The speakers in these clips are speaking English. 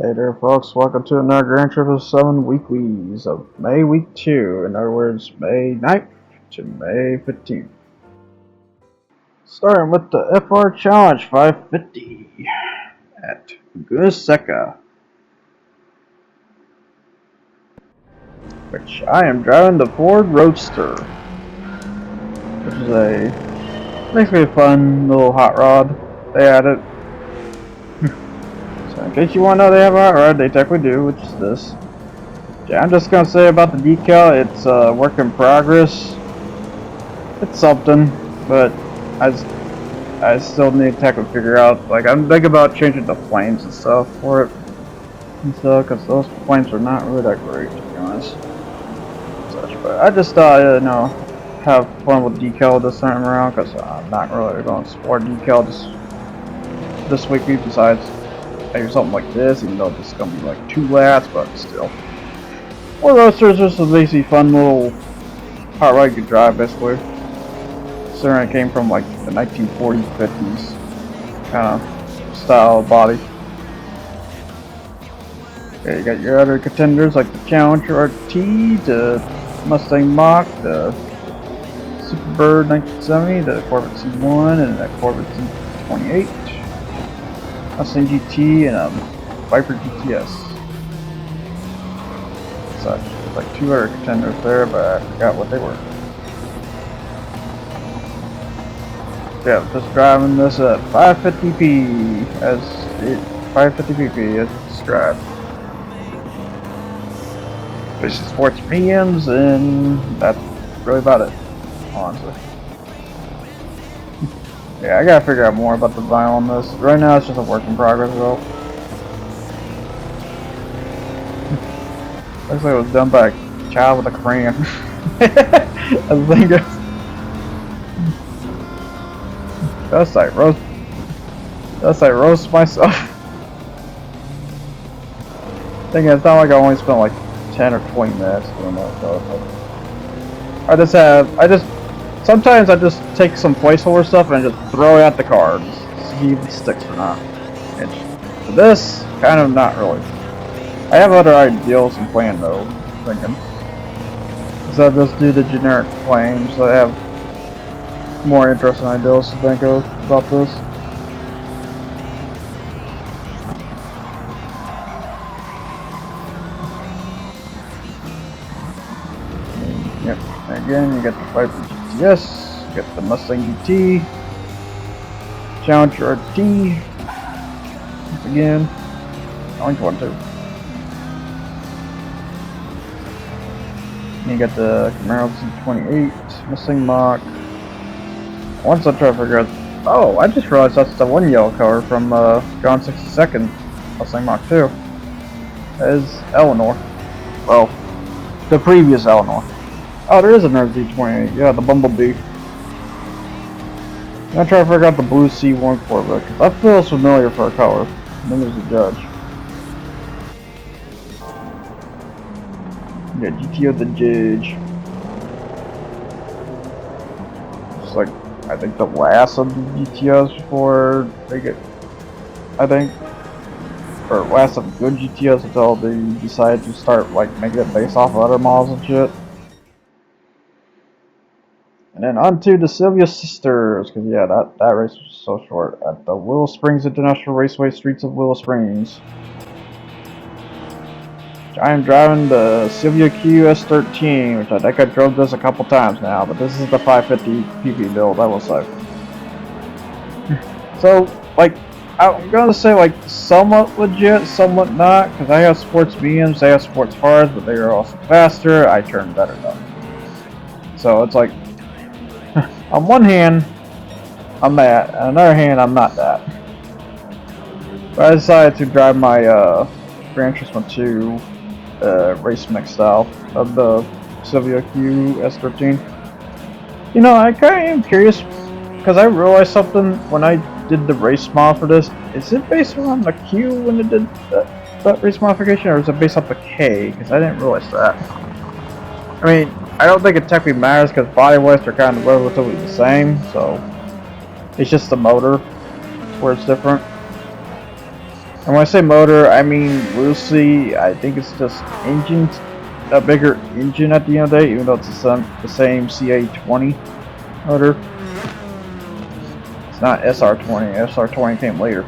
Hey there folks, welcome to another GT7 Weeklies of May Week 2, in other words, May 9th to May 15th. Starting with the FR Challenge 550 at Guseka, which I am driving the Ford Roadster, which is basically a fun little hot rod. They added. So in case you want to know they have a hot rod, they technically do, which is this. Yeah, I'm just gonna say about the decal, it's a work in progress. It's something, but I still need to technically figure out. Like, I'm thinking about changing the flames and stuff for it and stuff, because those flames are not really that great, to be honest. But I just thought, have fun with decal this time around, because I'm not really going to support decal this week. Besides, maybe something like this, even though this is gonna be like 2 laps, but still. Or Roadsters, just a basically fun little hot rod you can drive, basically. Considering it came from like the 1940s, 50s kind of style of body. Okay, you got your other contenders like the Challenger RT, the Mustang Mach, the Superbird 1970, the Corvette C1, and the Corvette C28, Mustang GT, and Viper GTS. Such. There's like 2 other contenders there, but I forgot what they were. Yeah, just driving this at 550p as 550pp as described. This is sports mediums, and that's really about it, honestly. Yeah, I gotta figure out more about the vinyl on this. Right now, it's just a work in progress, though. Looks like it was done by a child with a crayon. I think it's. That's like roast myself. Thing is, it's not like I only spent like 10 or 20 minutes doing that. So sometimes I just take some placeholder stuff and just throw it at the car, just see if it sticks or not. And for this, kind of not really. I have other ideals in plan though, thinking. So I'll just do the generic flames. So I have more interesting ideas to think of about this. Yep, again you get the Viper GTS, you get the Mustang GT, Challenger RT, once again, I like one too. You get the Camaro C28, Mustang Mach. Once I try to figure out, oh, I just realized that's the one yellow color from John 62nd Mustang Mach 2. That is Eleanor. Well, the previous Eleanor. Oh, there is another Z28. Yeah, the Bumblebee. I'm trying to figure out the blue C1 Corvette, because I feel it's familiar for a color. Then there's the judge. Yeah, GTO the Judge. It's like, I think the last of the GTOs before they get, or last of good GTOs until they decide to start like making it based off of other models and shit. And then on to the Sylvia Sisters, because yeah, that race was so short at the Willow Springs International Raceway, streets of Willow Springs. I am driving the Sylvia QS13, which I think I drove this a couple times now, but this is the 550 PP build, I will say. So, like, I'm gonna say, like, somewhat legit, somewhat not, because I have sports mediums, they have sports hards, but they are also faster, I turn better though. So, it's like, on one hand, I'm that, on the other hand, I'm not that. But I decided to drive my Gran Turismo 2 race mix style of the Sylvia QS13. You know, I kind of am curious because I realized something when I did the race mod for this. Is it based on the Q when it did that race modification, or is it based off the K? Because I didn't realize that. I mean, I don't think it technically matters because body-wise they're kind of relatively the same, so it's just the motor where it's different. And when I say motor, I mean loosely, I think it's just engine, a bigger engine at the end of the day, even though it's the same CA20 motor. It's not SR20. SR20 came later.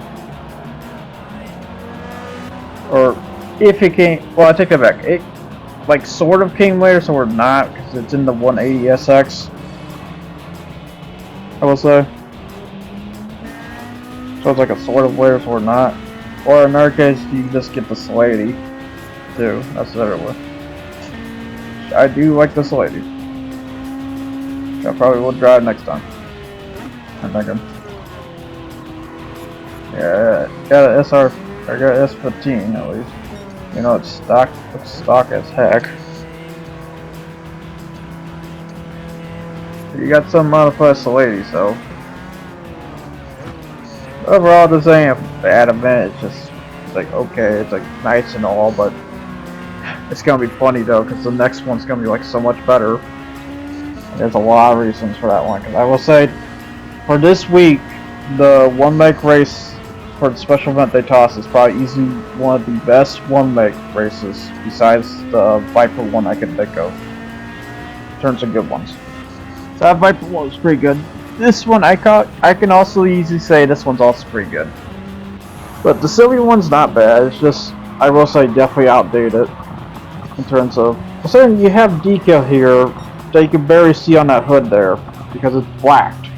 Or if it came, well, I take that back. It like sort of came later, so we're not, because it's in the 180SX. I will say. So it's like a sort of layer, so we're not. Or in our case, you just get the Slady too. That's the other way. I do like the Slady. I probably will drive next time. I'm thinking. Yeah, got an SR. I got an S15 at least. You know, it's stock. It's stock as heck. You got some modified Slady, so. Overall, this ain't a bad event. It's just like okay, it's like nice and all, but it's gonna be funny though, because the next one's gonna be like so much better. And there's a lot of reasons for that one. Because I will say, for this week, the one make race for the special event they tossed is probably easily one of the best one make races besides the Viper one I can think of. In terms of good ones. So that Viper one was pretty good. This one I can also easily say this one's also pretty good. But the Sylvia one's not bad. It's just, I will say, definitely outdated in terms of. Considering you have decal here that you can barely see on that hood there because it's blacked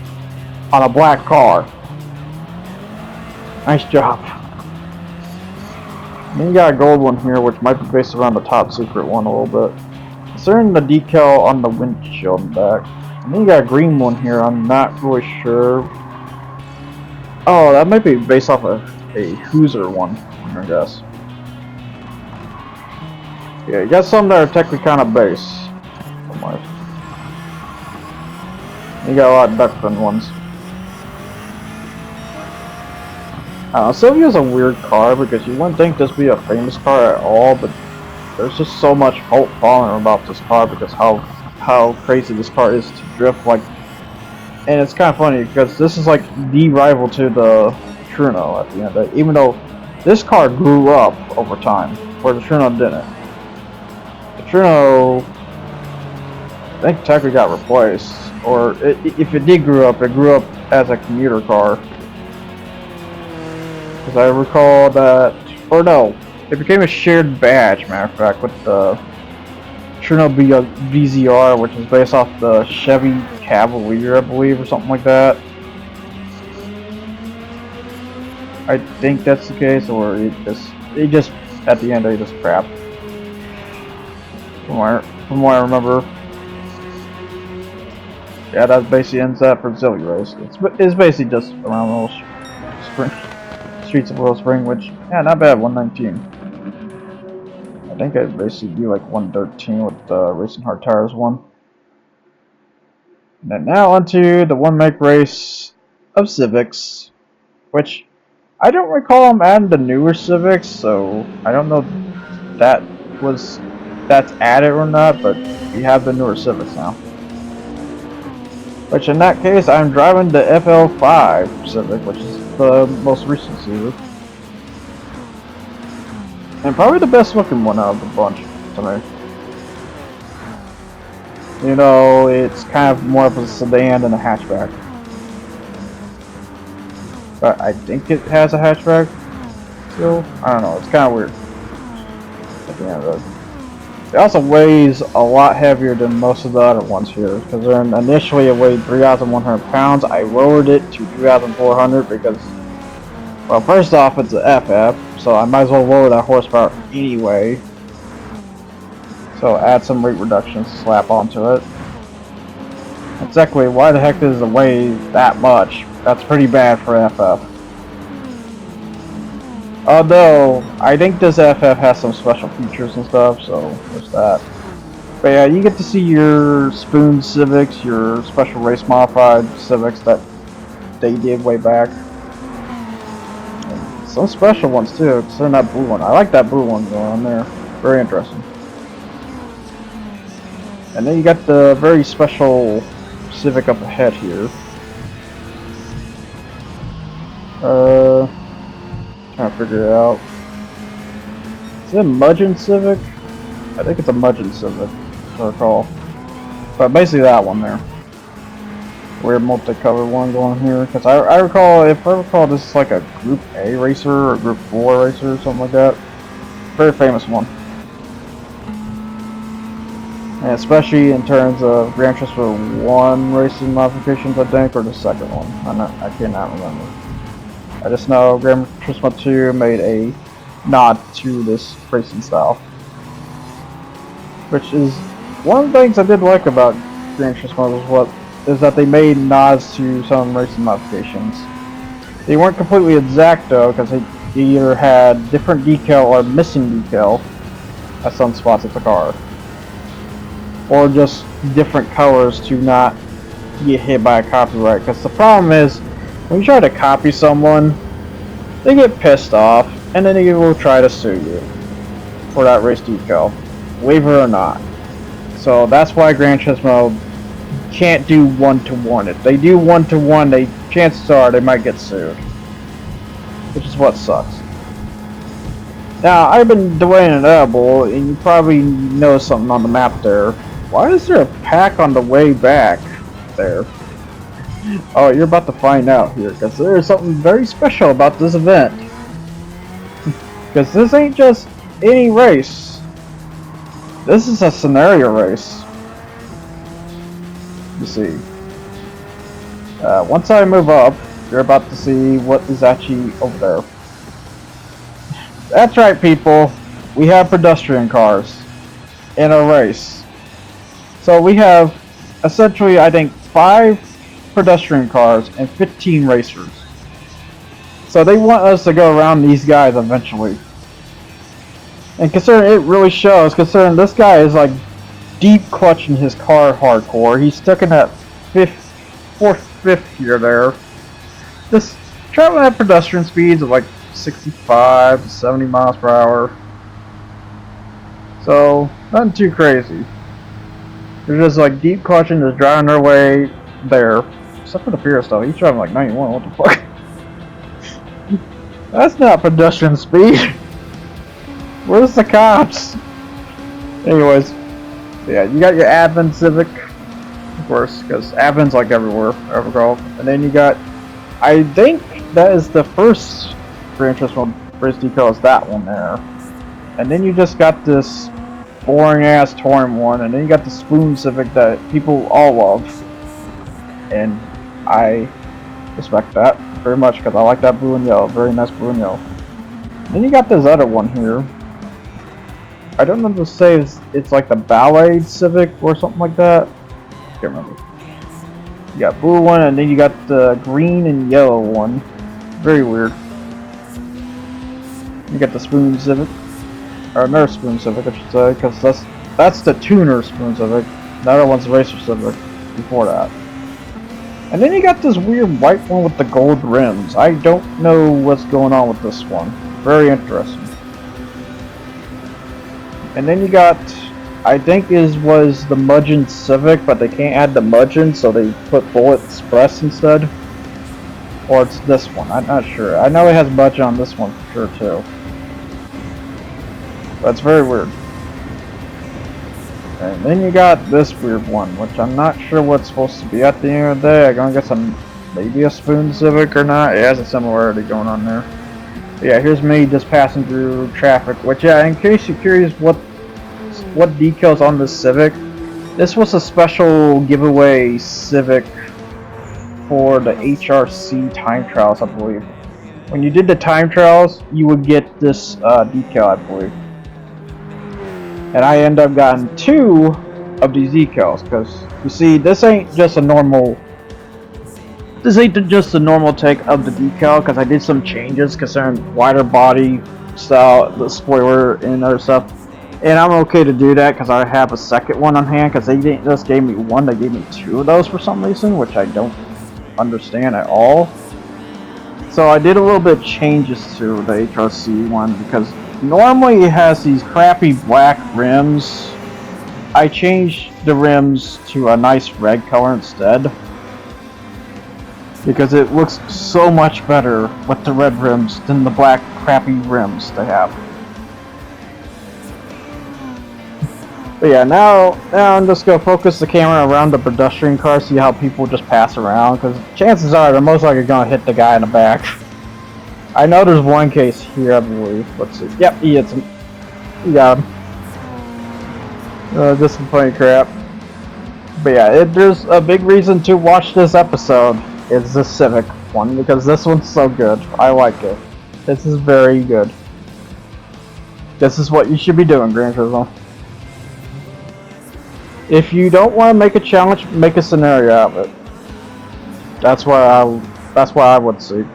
on a black car. Nice job. And then you got a gold one here, which might be based around the top secret one a little bit. Considering the decal on the windshield and back. And then you got a green one here, I'm not really sure. Oh, that might be based off of a Hoosier one, I guess. Yeah, you got some that are technically kind of base. You got a lot of duck fin ones. Sylvia's a weird car because you wouldn't think this would be a famous car at all, but there's just so much hope falling about this car because how crazy this car is to drift like. And it's kind of funny because this is like the rival to the Truno at the end of the day, even though this car grew up over time, where the Truno didn't. The Truno, I think, technically got replaced, or if it did grow up, it grew up as a commuter car. Because I recall that, or no, it became a shared badge, matter of fact, with the Truno VZR, which is based off the Chevy Cavalier, I believe, or something like that. I think that's the case, or it just at the end, it just crap. From what I remember. Yeah, that basically ends that for Zilly Race. It's basically just around Little Spring, streets of Little Spring, which, yeah, not bad, 119. I think I'd basically do like 113 with the Racing Hard Tires one. And then now onto the one make race of Civics, which I don't recall them adding the newer Civics, so I don't know if that's added or not, but we have the newer Civics now. Which in that case, I'm driving the FL5 Civic, which is the most recent Civic. And probably the best looking one out of the bunch to me. You know, it's kind of more of a sedan than a hatchback. But I think it has a hatchback still. I don't know, it's kind of weird. At the end of it. It also weighs a lot heavier than most of the other ones here. Because initially it weighed 3,100 pounds. I lowered it to 3,400 because, well, first off, it's an FF, so I might as well lower that horsepower anyway. So add some weight reductions to slap onto it. And secondly, why the heck does it weigh that much? That's pretty bad for FF. Although, I think this FF has some special features and stuff, so there's that. But yeah, you get to see your Spoon Civics, your special race modified Civics that they did way back. And some special ones too, considering that blue one. I like that blue one going on there. Very interesting. And then you got the very special Civic up ahead here. Trying to figure it out. Is it a Mudgeon Civic? I think it's a Mudgeon Civic, if I recall. But basically that one there. Weird multicolored one going here. Because I recall, if I recall, this is like a Group A racer or Group 4 racer or something like that. Very famous one. And especially in terms of Gran Turismo 1 racing modifications, I think, or the second one. I cannot remember. I just know Gran Turismo 2 made a nod to this racing style. Which is one of the things I did like about Gran Turismo is that they made nods to some racing modifications. They weren't completely exact though, because they either had different decal or missing decal at some spots of the car. Or just different colors to not get hit by a copyright. Because the problem is, when you try to copy someone, they get pissed off, and then they will try to sue you for that race decal, believe it or not. So that's why Gran Turismo can't do one-to-one. If they do one-to-one, chances are they might get sued, which is what sucks. Now, I've been delaying an edible, and you probably noticed something on the map there. Why is there a pack on the way back there? Oh, you're about to find out here, because there is something very special about this event. Because this ain't just any race. This is a scenario race. You see. Once I move up, you're about to see what is actually over there. That's right, people. We have pedestrian cars in a race. So we have essentially, I think, 5 pedestrian cars and 15 racers. So they want us to go around these guys eventually. And considering it really shows, considering this guy is like deep clutching his car hardcore. He's stuck in that fourth, fifth gear there. Just traveling at pedestrian speeds of like 65 to 70 miles per hour. So, nothing too crazy. They're just like deep clutching, just driving their way there. Except for the Fear stuff, he's driving like 91, what the fuck? That's not pedestrian speed. Where's the cops? Anyways, yeah, you got your Advent Civic, of course, because Advent's like everywhere, I recall. And then you got, I think that is the first Gran Turismo race decal is that one there. And then you just got this boring ass Touring one, and then you got the Spoon Civic that people all love. And I respect that very much because I like that blue and yellow, very nice blue and yellow. Then you got this other one here. I don't know if to say it's like the Ballet Civic or something like that. Can't remember. You got blue one, and then you got the green and yellow one. Very weird. You got the Spoon Civic, or another Spoon Civic, I should say, because that's the tuner Spoon Civic. The other one's the Racer Civic before that. And then you got this weird white one with the gold rims. I don't know what's going on with this one. Very interesting. And then you got, I think was the Mudgeon Civic, but they can't add the Mudgeon, so they put Bullet Express instead. Or it's this one, I'm not sure. I know it has Mudgeon on this one for sure too. That's very weird. And then you got this weird one, which I'm not sure what's supposed to be at the end of the day. I'm gonna get maybe a Spoon Civic or not. It has a similarity going on there. But yeah, here's me just passing through traffic. Which, yeah, in case you're curious what decals on this Civic, this was a special giveaway Civic for the HRC time trials, I believe. When you did the time trials, you would get this decal, I believe. And I end up getting 2 of these decals, because you see, this ain't just a normal take of the decal, because I did some changes concerning wider body style, the spoiler and other stuff. And I'm okay to do that because I have a second one on hand, because they didn't just gave me one, they gave me 2 of those for some reason, which I don't understand at all. So I did a little bit of changes to the HRC one, because normally it has these crappy black rims. I changed the rims to a nice red color instead. because it looks so much better with the red rims than the black crappy rims they have. But yeah, now I'm just gonna focus the camera around the pedestrian car, see how people just pass around, because chances are they're most likely gonna hit the guy in the back. I know there's one case here, I believe. Let's see. Yep, he hits him. He got him. Just some funny crap. But yeah, there's a big reason to watch this episode. It's the Civic one, because this one's so good. I like it. This is very good. This is what you should be doing, Gran Turismo. If you don't want to make a challenge, make a scenario out of it. That's what I would seek.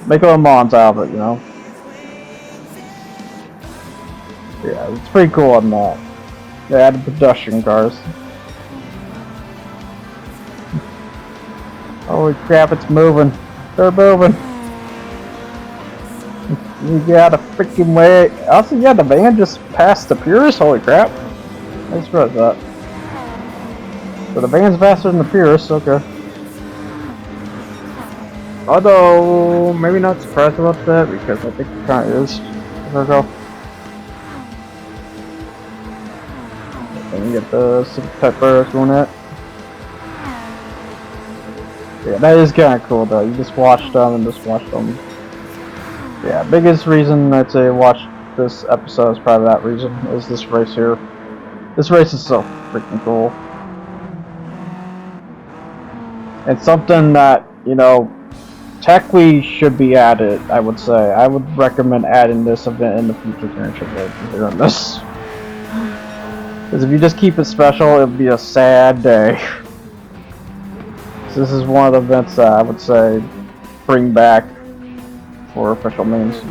Make a Le Mans out of it, you know. Yeah, it's pretty cool on that. They added pedestrian cars. Holy crap, it's moving. They're moving. You got a freaking way. Also, yeah, the van just passed the Purus. Holy crap. I just realized that. So the van's faster than the Purus, okay. Although, maybe not surprised about that, because I think it kind of is. There we go. And get the Super Type Burst on it. Yeah, that is kind of cool though. You just watch them and just watch them. Yeah, biggest reason I'd say watch this episode is probably that reason, is this race here. This race is so freaking cool. It's something that, you know, technically should be added, I would say. I would recommend adding this event in the future considering this. Because if you just keep it special, it'll be a sad day. So this is one of the events that I would say bring back for official means.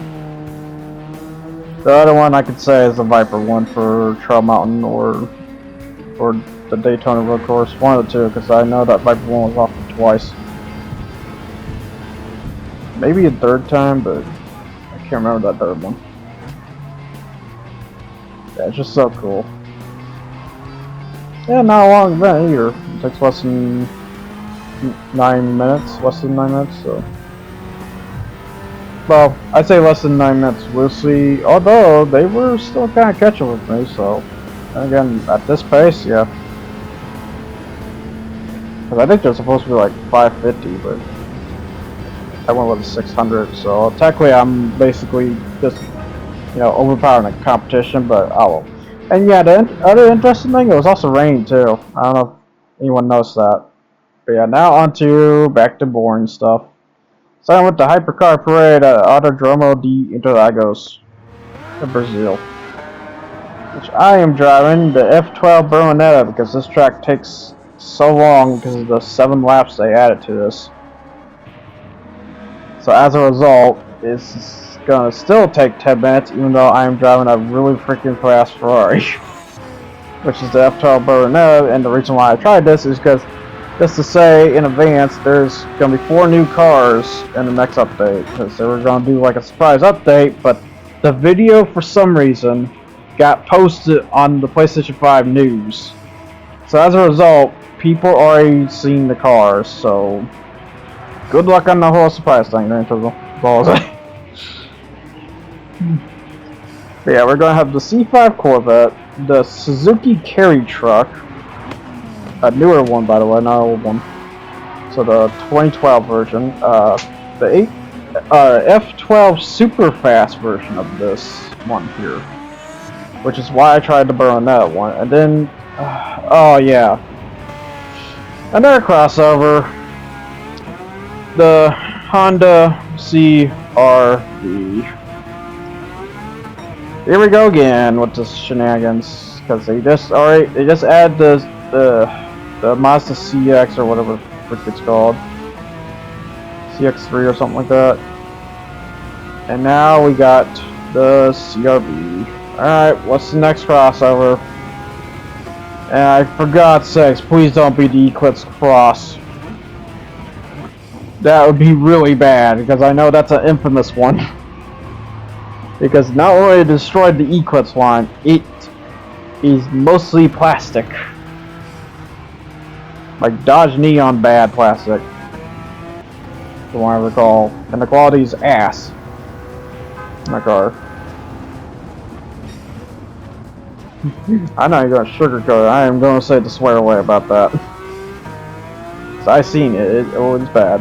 The other one I could say is the Viper one for Trail Mountain or the Daytona Road Course. One of the two, because I know that Viper one was offered twice. Maybe a third time, but I can't remember that third one. Yeah, it's just so cool. Yeah, not a long event either. It takes less than 9 minutes, so. Well, I'd say less than 9 minutes. We'll see. Although they were still kind of catching with me, so. And again, at this pace, yeah. Because I think they're supposed to be like 550, but I went with a 600. So technically, I'm basically just, you know, overpowering the competition. But oh. And yeah, the other interesting thing, it was also raining too. I don't know if anyone knows that. But yeah, now back to boring stuff. So I went to Hypercar Parade at Autodromo de Interlagos in Brazil. Which I am driving the F12 Berlinetta because this track takes so long because of the 7 laps they added to this. So as a result, it's gonna still take 10 minutes even though I am driving a really freaking fast Ferrari. Which is the F12 Berlinetta, and the reason why I tried this is because, just to say in advance, there's going to be 4 new cars in the next update, because they were going to do like a surprise update, but the video for some reason got posted on the PlayStation 5 news. So as a result, people already seen the cars, so good luck on the whole surprise thing, that's all I'll say. But yeah, we're going to have the C5 Corvette, the Suzuki Carry Truck, a newer one by the way, not an old one. So the 2012 version, the F12 super fast version of this one here, which is why I tried to burn that one. And then, oh yeah, another crossover, the Honda CR-V. Here we go again with the shenanigans, because they just add the Mazda CX or whatever it's called, CX-3 or something like that, and now we got the CR-V. Alright, what's the next crossover? And for God's sakes, please don't be the Eclipse Cross. That would be really bad, because I know that's an infamous one. Because not only it destroyed the Eclipse line, it is mostly plastic. Like Dodge Neon bad plastic. The one I recall. And the quality's ass. In my car. I know you're gonna sugarcoat it. I am gonna say the swear away about that. So I seen it. It was bad.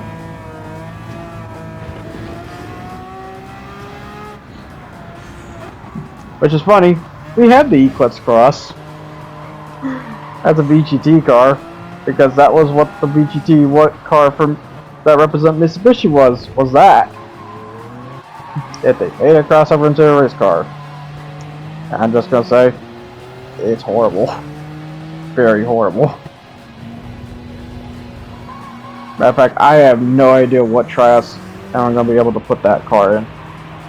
Which is funny. We had the Eclipse Cross. That's a VGT car. Because that was what the VGT car from that represent Mitsubishi was that. If they made a crossover into a race car. And I'm just gonna say, it's horrible. Very horrible. Matter of fact, I have no idea what trials I'm gonna be able to put that car in.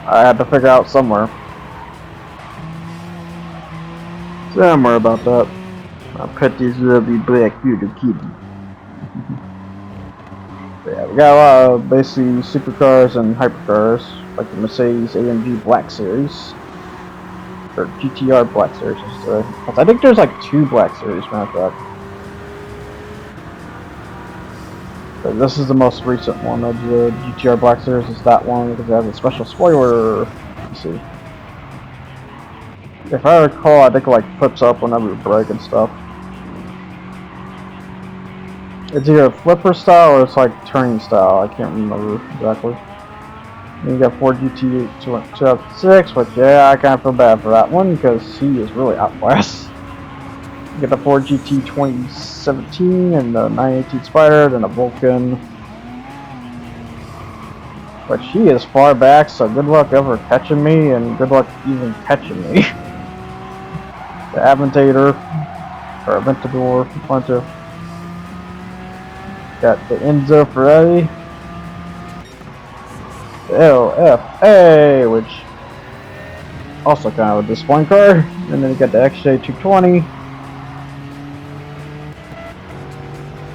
I had to figure out somewhere. Somewhere about that. I'll put this lovely black beautiful kitty. Yeah, we got a lot of basically supercars and hypercars, like the Mercedes AMG Black Series. Or GTR Black Series, I should say. I think there's like 2 Black Series, matter of fact. But this is the most recent one of the GTR Black Series, is that one, because it has a special spoiler. Let's see. If I recall, I think it like flips up whenever you brake and stuff. It's either flipper style or it's like turning style, I can't remember exactly. Then you got Ford GT 2006, which yeah, I kind of feel bad for that one because he is really outclassed. You get the Ford GT 2017 and the 918 Spider, then a Vulcan. But she is far back, so good luck ever catching me, and good luck even catching me. The Aventator, or Aventador, one, two. Got the Enzo Ferrari. LFA, which also kind of a disappointing car. And then you got the XJ220.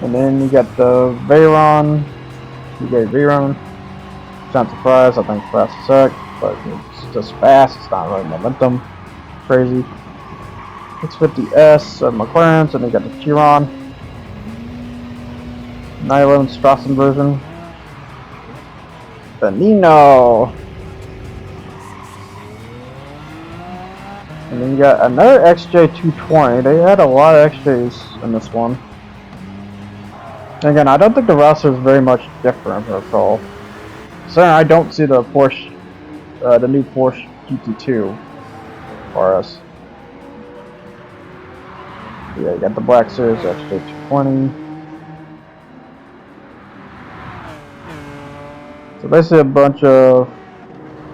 And then you got the Veyron. You got Veyron. Not surprised, I think fast as heck, but it's just fast, it's not really momentum. Crazy. X50S McLaren's, and then you got the Chiron. 911 Strassen version. The Nino. And then you got another XJ220. They had a lot of XJs in this one. And again, I don't think the roster is very much different at all. So I don't see the Porsche, the new Porsche GT2 RS. Yeah, you got the Black Series XJ220. So basically a bunch of,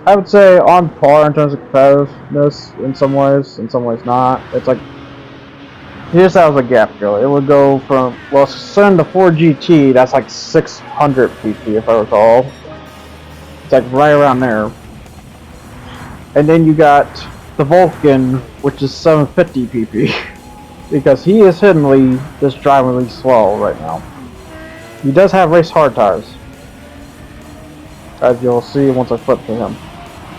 I would say, on par in terms of competitiveness in some ways not. It's like, here's how the gap go. It would go from, well, send the Ford GT, that's like 600 pp if I recall. It's like right around there. And then you got the Vulcan, which is 750 pp. Because he is hiddenly just driving really slow right now. He does have race hard tires, as you'll see once I flip to him.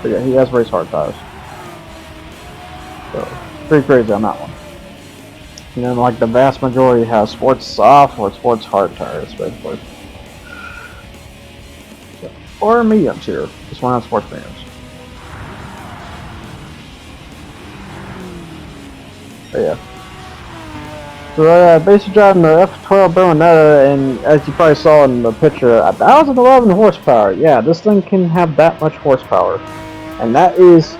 But yeah, he has race hard tires. So, pretty crazy on that one. And then like the vast majority has sports soft or sports hard tires, basically. So, or mediums here. This one has sports mediums. But yeah. So basically driving the F12 Berlinetta, and as you probably saw in the picture, 1,011 horsepower. Yeah, this thing can have that much horsepower. And that is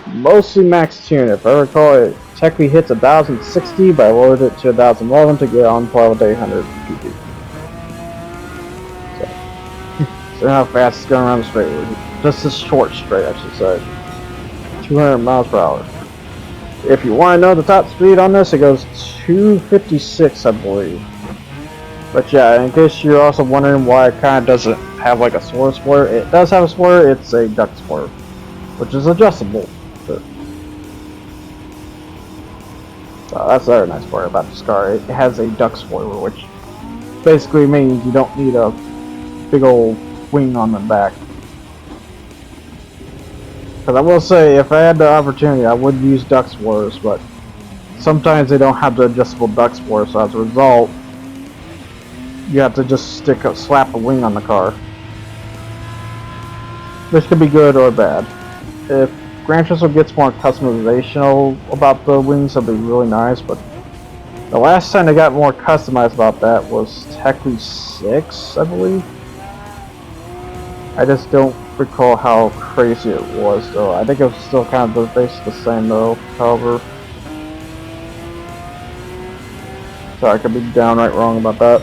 mostly max tune. If I recall, it technically hits 1,060, but I lowered it to 1,011 to get on par with 800 pp. So how fast it's going around the straight. Just a short straight, I should say. 200 miles per hour. If you want to know the top speed on this, it goes 256, I believe. But yeah, in case you're also wondering why it kind of doesn't have like a spoiler, it does have a spoiler. It's a duct spoiler, which is adjustable. So that's the other nice part about this car. It has a duct spoiler, which basically means you don't need a big old wing on the back. Because I will say, if I had the opportunity, I would use duct spoilers, but sometimes they don't have the adjustable duct spoiler, so as a result, you have to just slap a wing on the car. Which could be good or bad. If Gran Turismo gets more customizational about the wings, that'd be really nice, but the last time they got more customized about that was Technically 6, I believe. I just don't recall how crazy it was, though. I think it was still kind of basically the same, though, however. So I could be downright wrong about that.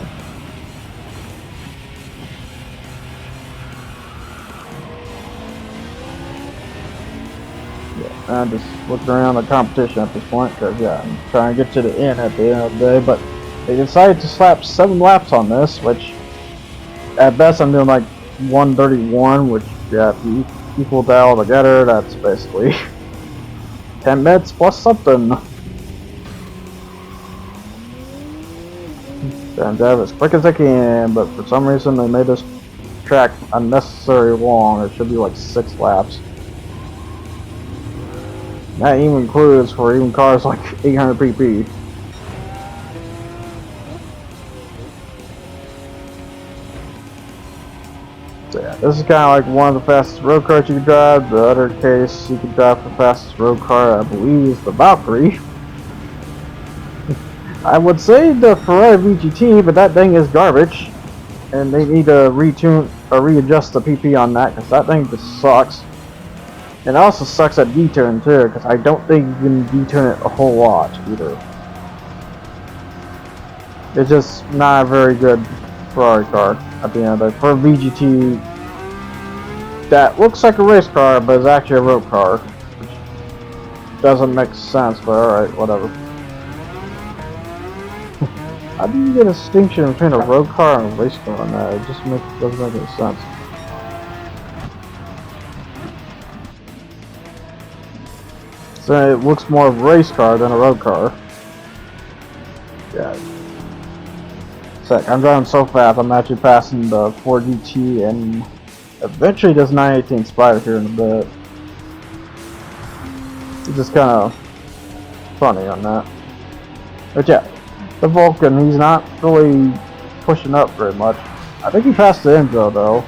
Yeah, I'm just looking around the competition at this point, because, yeah, I'm trying to get to the end at the end of the day, but they decided to slap 7 laps on this, which, at best, I'm doing like 131, which, yeah, if you equal that all together, that's basically 10 minutes plus something. Trying to drive as quick as I can, but for some reason they made this track unnecessarily long. It should be like 6 laps. That even includes for even cars like 800 pp. So yeah, this is kind of like one of the fastest road cars you can drive. The other case you can drive the fastest road car, I believe, is the Valkyrie. I would say the Ferrari VGT, but that thing is garbage, and they need to retune or readjust the PP on that, because that thing just sucks. And it also sucks at detouring too, because I don't think you can detune it a whole lot either. It's just not a very good Ferrari car at the end of it. For a VGT that looks like a race car, but is actually a road car, which doesn't make sense, but alright, whatever. How do you get a distinction between a road car and a race car on that? It just doesn't make any sense. So it looks more of a race car than a road car. Yeah. Sick. I'm driving so fast, I'm actually passing the Ford GT and eventually this 918 Spider here in a bit. It's just kind of funny on that. But yeah. The Vulcan, he's not really pushing up very much. I think he passed the Enzo though.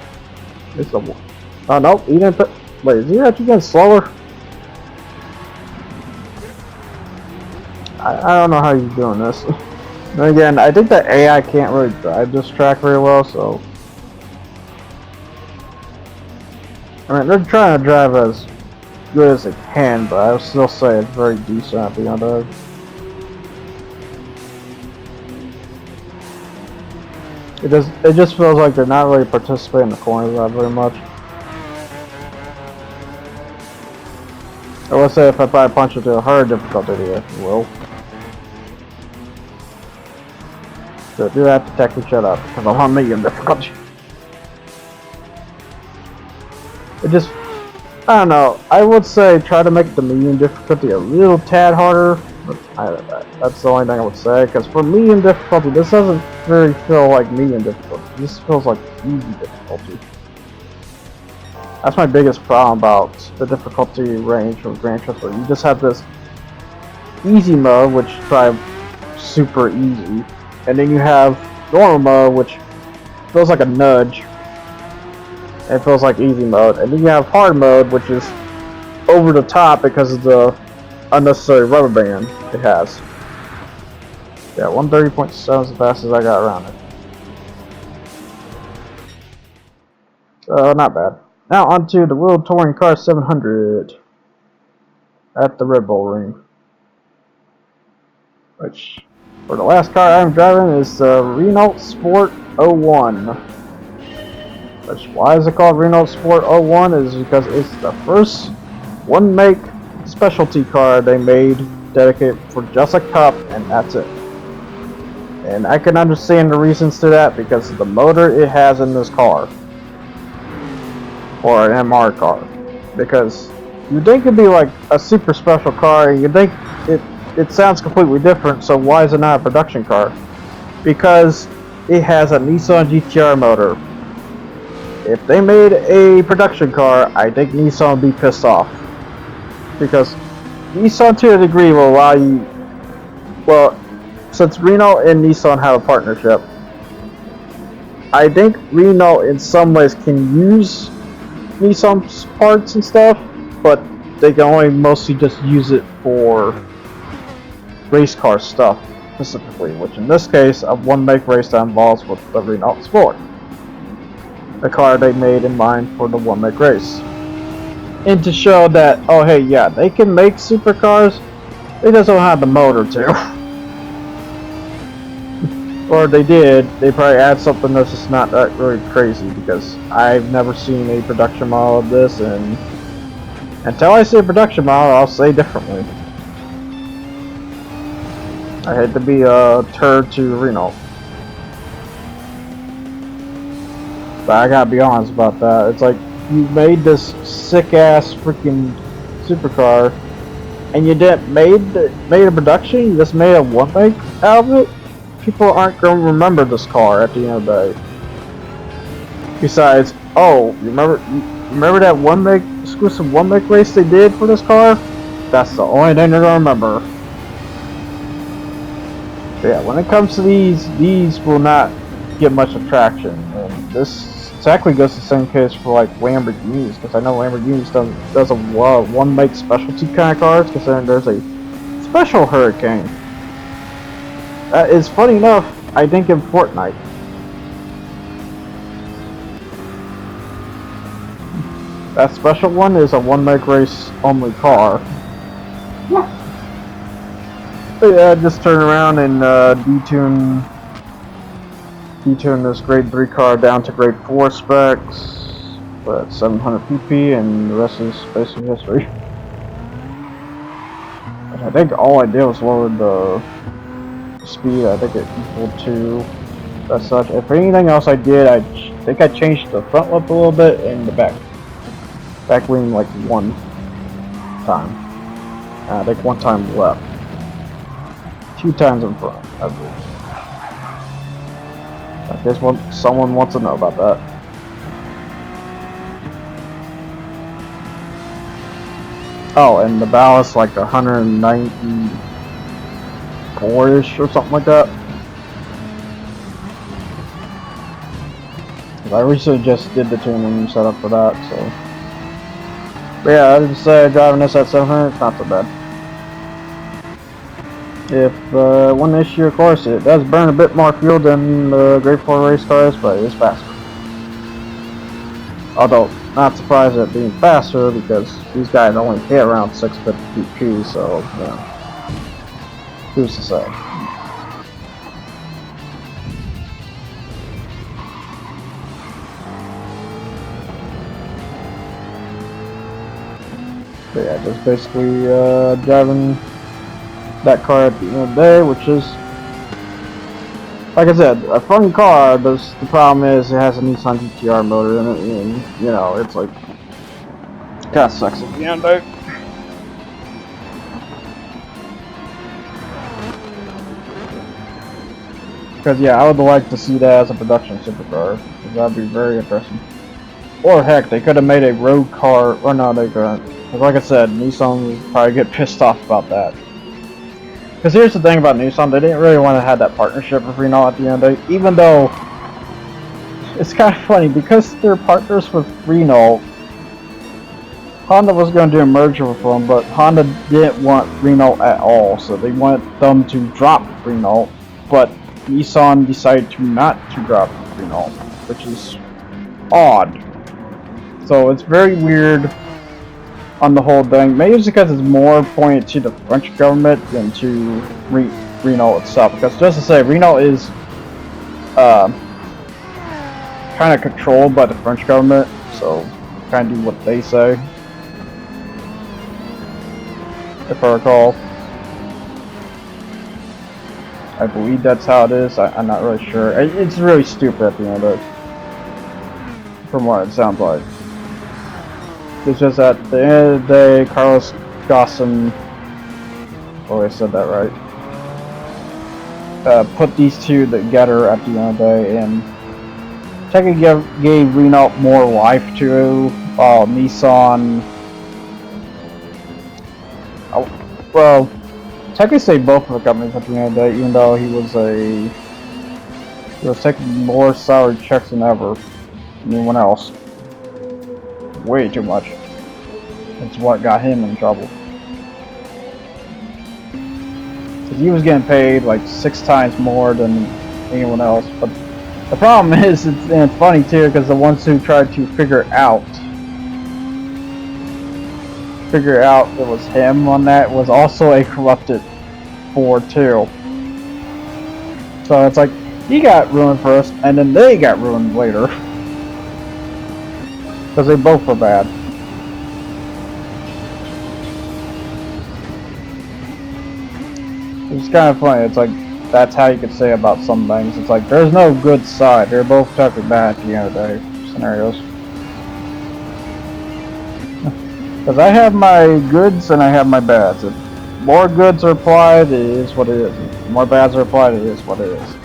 It's a, oh nope, he didn't put. Wait, is he actually getting slower? I don't know how he's doing this. And again, I think the AI can't really drive this track very well, so. I mean, they're trying to drive as good as they can, but I would still say it's very decent at the end of it. It just feels like they're not really participating in the corners that very much. I will say if I probably punch it to a hard difficulty here, if you will. So do have to technically shut up, because I'm on medium difficulty. It just, I don't know, I would say try to make the medium difficulty a little tad harder. That's the only thing I would say, because for medium difficulty, this doesn't really feel like medium difficulty. This feels like easy difficulty. That's my biggest problem about the difficulty range from Gran Turismo. You just have this easy mode, which tries super easy, and then you have normal mode, which feels like a nudge. It feels like easy mode, and then you have hard mode, which is over the top because of the unnecessary rubber band it has. Yeah, 130.7 is the fastest I got around it. So, not bad. Now onto the World Touring Car 700 at the Red Bull Ring. Which, for the last car I'm driving is the Renault Sport 01. Which, why is it called Renault Sport 01? Is because it's the first one-make specialty car they made dedicated for just a cup, and that's it. And I can understand the reasons to that because of the motor it has in this car. Or an MR car. Because you think it'd be like a super special car, and you think it sounds completely different, so why is it not a production car? Because it has a Nissan GTR motor. If they made a production car, I think Nissan would be pissed off. Because Nissan to a degree will allow you, well, since Renault and Nissan have a partnership, I think Renault in some ways can use Nissan's parts and stuff, but they can only mostly just use it for race car stuff specifically, which in this case, a one-make race that involves with the Renault Sport, a car they made in mind for the one-make race. And to show that, oh hey, yeah, they can make supercars, they just don't have the motor to. Or they did, they probably add something that's just not that really crazy, because I've never seen a production model of this, and until I see a production model, I'll say differently. I hate to be a turd to Renault, but I gotta be honest about that. It's like, you made this sick-ass freaking supercar, and you didn't made a production, you just made a one-make out of it? People aren't going to remember this car at the end of the day. Besides, oh, remember that one-make exclusive one-make race they did for this car? That's the only thing they're going to remember. But yeah, when it comes to these will not get much attraction, and this exactly goes the same case for like Lamborghinis, because I know Lamborghinis does a one-make specialty kind of cars, because then there's a special Hurricane. It's funny enough, I think in Fortnite. That special one is a one-make race only car. But yeah, just turn around and detune this grade 3 car down to grade 4 specs, but 700 pp, and the rest is basically history. And I think all I did was lower the speed. I think it equaled to as such. If anything else I did, I think I changed the front lip a little bit and the back wing like one time. I think one time left, 2 times in front, I believe. I guess someone wants to know about that. Oh, and the ballast like 194-ish or something like that. I recently just did the tuning setup for that, so. But yeah, I would say driving this at 700, it's not so bad. If one issue, of course, it does burn a bit more fuel than the grade 4 race cars, but it is faster. Although, not surprised at it being faster, because these guys only hit around 650 pp, so, you know, who's to say? But yeah, just basically driving that car at the end of the day, which is, like I said, a fun car. The problem is it has a Nissan GTR motor in it, and you know, it's like kind of sucks at the end of it. Because yeah, I would like to see that as a production supercar. That'd be very interesting. Or heck, they could have made a road car. Or no, they couldn't. Because like I said, Nissan would probably get pissed off about that. Because here's the thing about Nissan, they didn't really want to have that partnership with Renault at the end of the day, even though it's kind of funny, because they're partners with Renault, Honda was going to do a merger with them, but Honda didn't want Renault at all, so they wanted them to drop Renault, but Nissan decided to not to drop Renault, which is odd. So it's very weird on the whole thing. Maybe it's because it's more pointed to the French government than to Renault itself. Because just to say, Renault is kind of controlled by the French government, so kind of do what they say, if I recall. I believe that's how it is. I'm not really sure. It's really stupid at the end of it, from what it sounds like. It's just at the end of the day, Carlos Ghosn, oh I said that right, put these two together at the end of the day, and technically gave Renault more life to, while Nissan, well, technically say both of the companies at the end of the day, even though he was a He was taking more salary checks than ever. Anyone else. Way too much. That's what got him in trouble. Because he was getting paid like 6 times more than anyone else. But the problem is, it's funny too, because the ones who tried to figure out it was him on that was also a corrupted Ford too. So it's like, he got ruined first, and then they got ruined later. Because they both were bad. It's kind of funny, it's like, that's how you could say about some things. It's like, there's no good side, they're both technically bad at the end of the day, scenarios. Because I have my goods and I have my bads. If more goods are applied, it is what it is. If more bads are applied, it is what it is.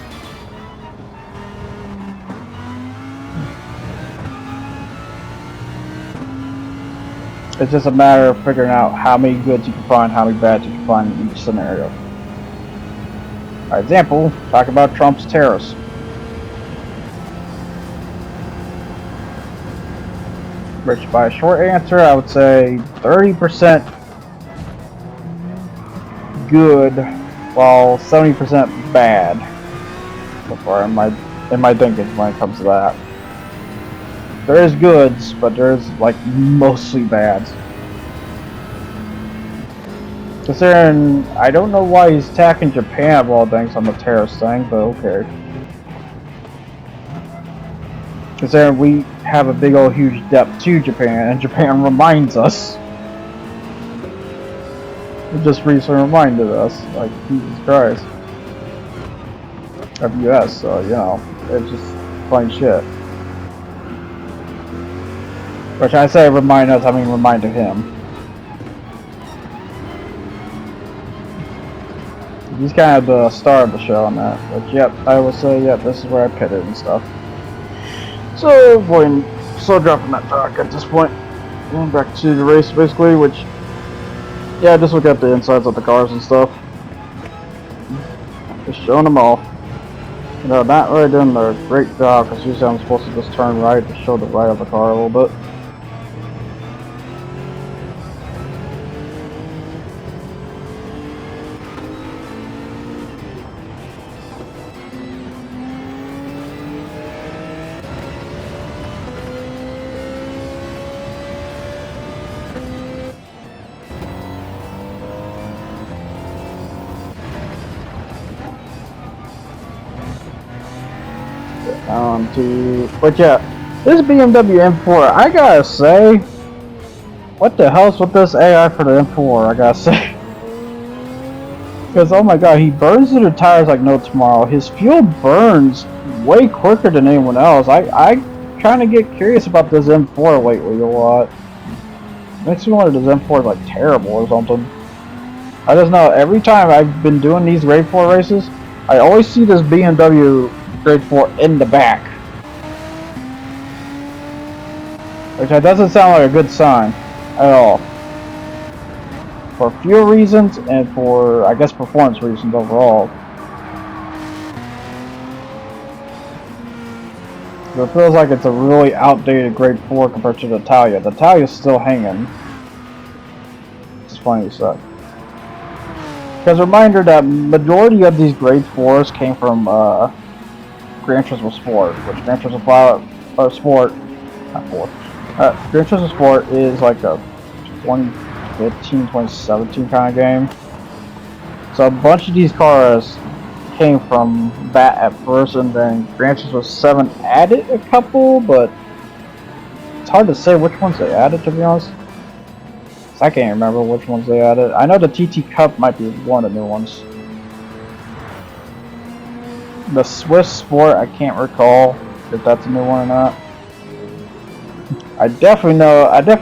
It's just a matter of figuring out how many goods you can find, how many bads you can find in each scenario. For example, talk about Trump's tariffs. Which, by a short answer, I would say 30% good, while 70% bad. So far in my thinking when it comes to that. There's goods, but there's like mostly bads. Considering, I don't know why he's attacking Japan of all things on the terrorist thing, but okay. Considering we have a big old huge debt to Japan, and Japan reminds us. It just recently reminded us, like, Jesus Christ. Of US, so, you know, it's just funny shit. Which I say remind us, I mean reminded him. He's kind of the star of the show on that. But yep, I will say, yep, this is where I pitted and stuff. So, dropping that talk at this point. Going back to the race basically, which, yeah, just look at the insides of the cars and stuff. Just showing them all. You know, not really doing a great job, because usually I'm supposed to just turn right to show the right of the car a little bit. But yeah, this BMW M4, I gotta say, what the hell's with this AI for the M4, I gotta say. Because, oh my god, he burns through the tires like no tomorrow. His fuel burns way quicker than anyone else. I kind of get curious about this M4 lately a lot. Makes me wonder if this M4 is like terrible or something. I just know, every time I've been doing these Grade 4 races, I always see this BMW Grade 4 in the back. Which doesn't sound like a good sign at all. For fuel reasons and for, I guess, performance reasons overall. It feels like it's a really outdated Grade 4 compared to the Italia. The Italia's still hanging. It's funny as such. Because reminder that majority of these Grade 4s came from Gran Turismo Sport, which Gran Turismo Sport, not 4. Gran Turismo Sport is like a 2015, 2017 kind of game. So a bunch of these cars came from that at first, and then Gran Turismo 7 added a couple, but it's hard to say which ones they added, to be honest. I can't remember which ones they added. I know the TT Cup might be one of the new ones. The Swiss Sport, I can't recall if that's a new one or not. I definitely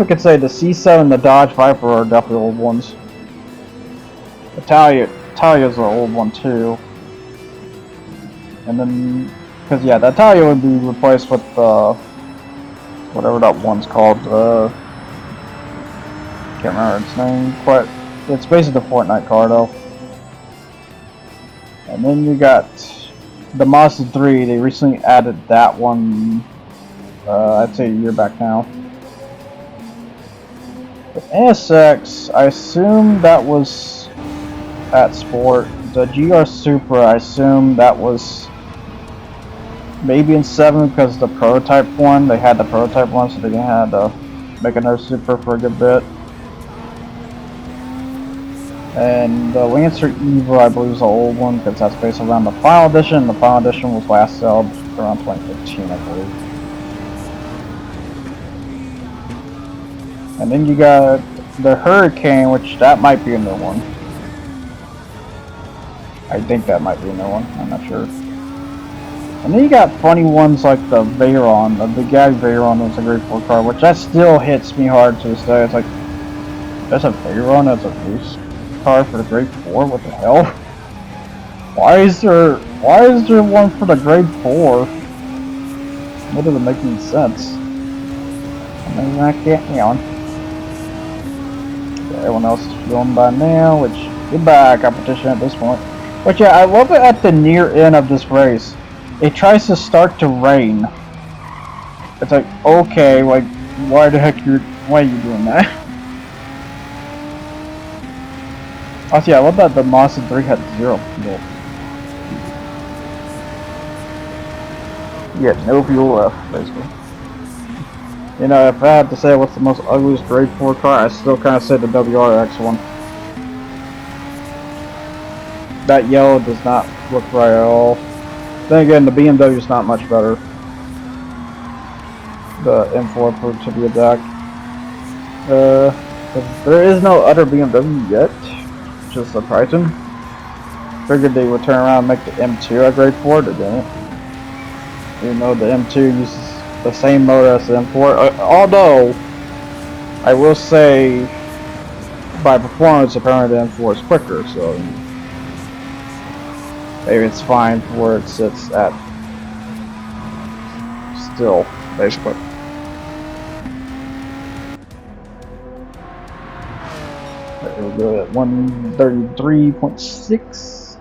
could say the C7 and the Dodge Viper are definitely old ones. Italia's an old one too. And then, because yeah, the Italia would be replaced with whatever that one's called. Can't remember its name quite. It's basically the Fortnite car though. And then you got the Mazda 3, they recently added that one, I'd say a year back now. The NSX, I assume that was at Sport. The GR Supra, I assume that was maybe in 7 because the prototype one, they had the prototype one, so they didn't have to make another Supra for a good bit. And the Lancer Evo, I believe, is the old one because that's based around the final edition. The final edition was last sold around 2015, I believe. And then you got the Hurricane, which that might be a new one. I think that might be a new one. I'm not sure. And then you got funny ones like the Veyron. The Bugatti Veyron was a great 4 car, which that still hits me hard to this day. It's like, there's a Veyron as a race car for the grade 4? What the hell? Why is there one for the grade 4? What doesn't make any sense? I mean, I can't, you know. Everyone else is filmed by now, which, goodbye competition at this point. But yeah, I love it at the near end of this race. It tries to start to rain. It's like, okay, like, why are you doing that? Also, yeah, I love that the Mazda 3 had 0 fuel. Yeah, no fuel left, basically. You know, if I had to say what's the most ugliest grade 4 car, I still kind of say the WRX one. That yellow does not look right at all. Then again, the BMW is not much better. The M4 proved to be a duck. There is no other BMW yet, which is surprising. Figured they would turn around and make the M2 a grade 4, they didn't. Even though the M2 uses the same motor as the M4, although I will say by performance apparently the M4 is quicker, so maybe it's fine for where it sits at still, basically. We'll go at 133.6.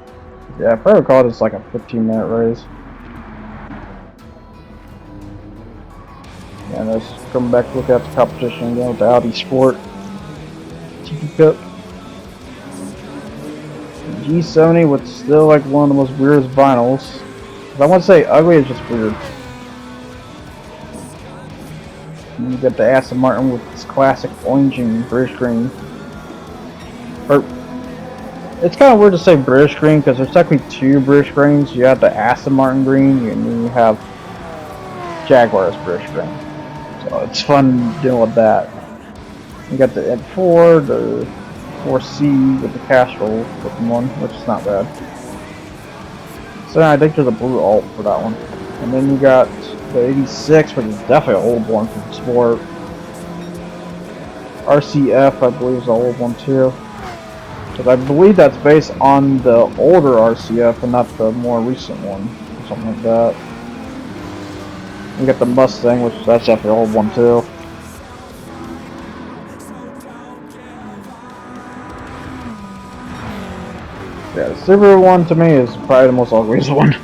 Yeah, if I recall, it's like a 15-minute race. And let's come back to look at the competition again with the Audi Sport TP Cup. G70 with still like one of the most weirdest vinyls. I won't say ugly, it's just weird. And you got the Aston Martin with this classic orange and British green. Or, it's kind of weird to say British green because there's technically 2 British greens. You have the Aston Martin green and then you have Jaguar's British green. So it's fun dealing with that. You got the M4, the 4C with the Castrol looking one, which is not bad. So I think there's a blue alt for that one. And then you got the 86, which is definitely an old one from Sport. RCF, I believe, is an old one too. Because I believe that's based on the older RCF and not the more recent one, or something like that. You got the Mustang, which that's definitely an old one too. Yeah, the Subaru one to me is probably the most ugliest one.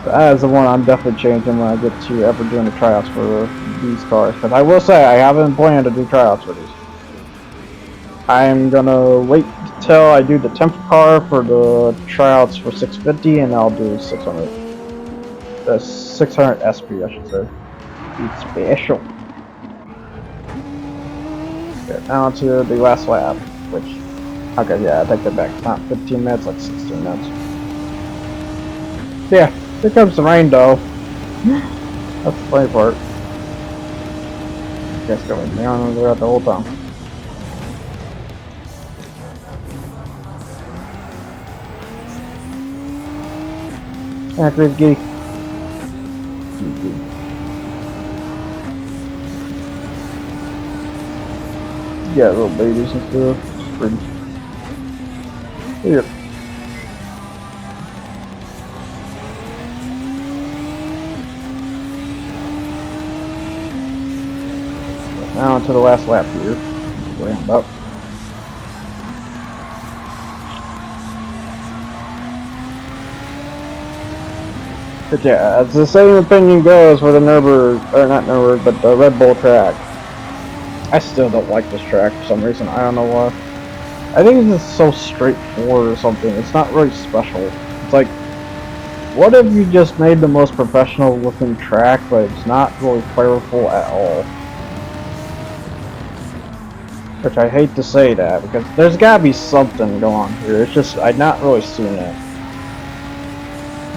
That is the one I'm definitely changing when I get to ever doing the tryouts for these cars. Because I will say, I haven't planned to do tryouts for these. I'm gonna wait till I do the temp car for the tryouts for 650 and I'll do 600. The 600 SP, I should say. It's special. Okay, now to the last lap, which... Okay, yeah, I take that back. It's not 15 minutes, like 16 minutes. Yeah, here comes the rain, though. That's the funny part. I guess going down throughout the whole time. Yeah, great giddy. Yeah, little babies and stuff. It's pretty. Here. Now onto the last lap here. Ramp up. But yeah, it's the same opinion goes for the Nürburgring, or not Nürburgring, but the Red Bull track. I still don't like this track for some reason. I don't know why. I think it's just so straightforward or something. It's not really special. It's like, what if you just made the most professional looking track, but it's not really flavorful at all? Which I hate to say that, because there's gotta be something going on here. It's just, I'm not really seeing it.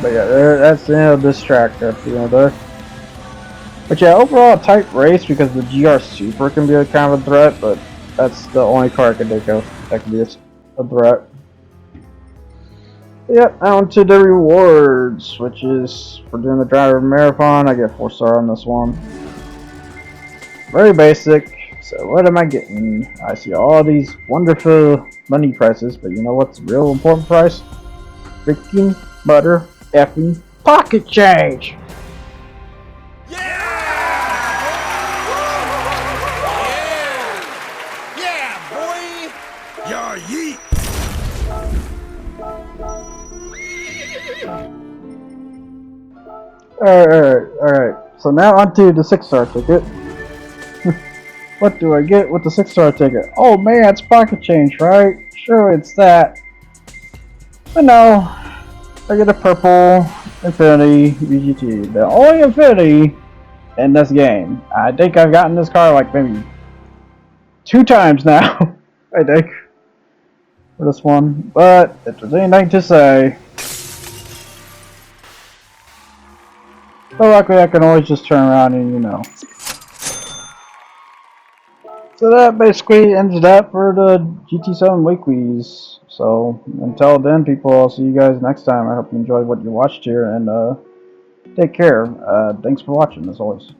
But yeah, that's the end of this track there, you know, there. But yeah, overall a tight race because the GR Super can be a kind of a threat, but that's the only car I can think of that can be a threat. Yep, on to the rewards, which is for doing the driver marathon. I get 4-star on this one. Very basic. So what am I getting? I see all these wonderful money prices, but you know what's the real important price? Freaking butter effing pocket change. Alright. So now onto the 6-star ticket. What do I get with the 6-star ticket? Oh man, it's pocket change, right? Sure, it's that. But no, I get a purple Infinity VGT. The only Infinity in this game. I think I've gotten this car like maybe 2 times now. I think. For this one. But if there's anything to say, so luckily I can always just turn around and, you know. So that basically ends that for the GT7 Weeklies. So until then, people, I'll see you guys next time. I hope you enjoyed what you watched here, and take care. Thanks for watching, as always.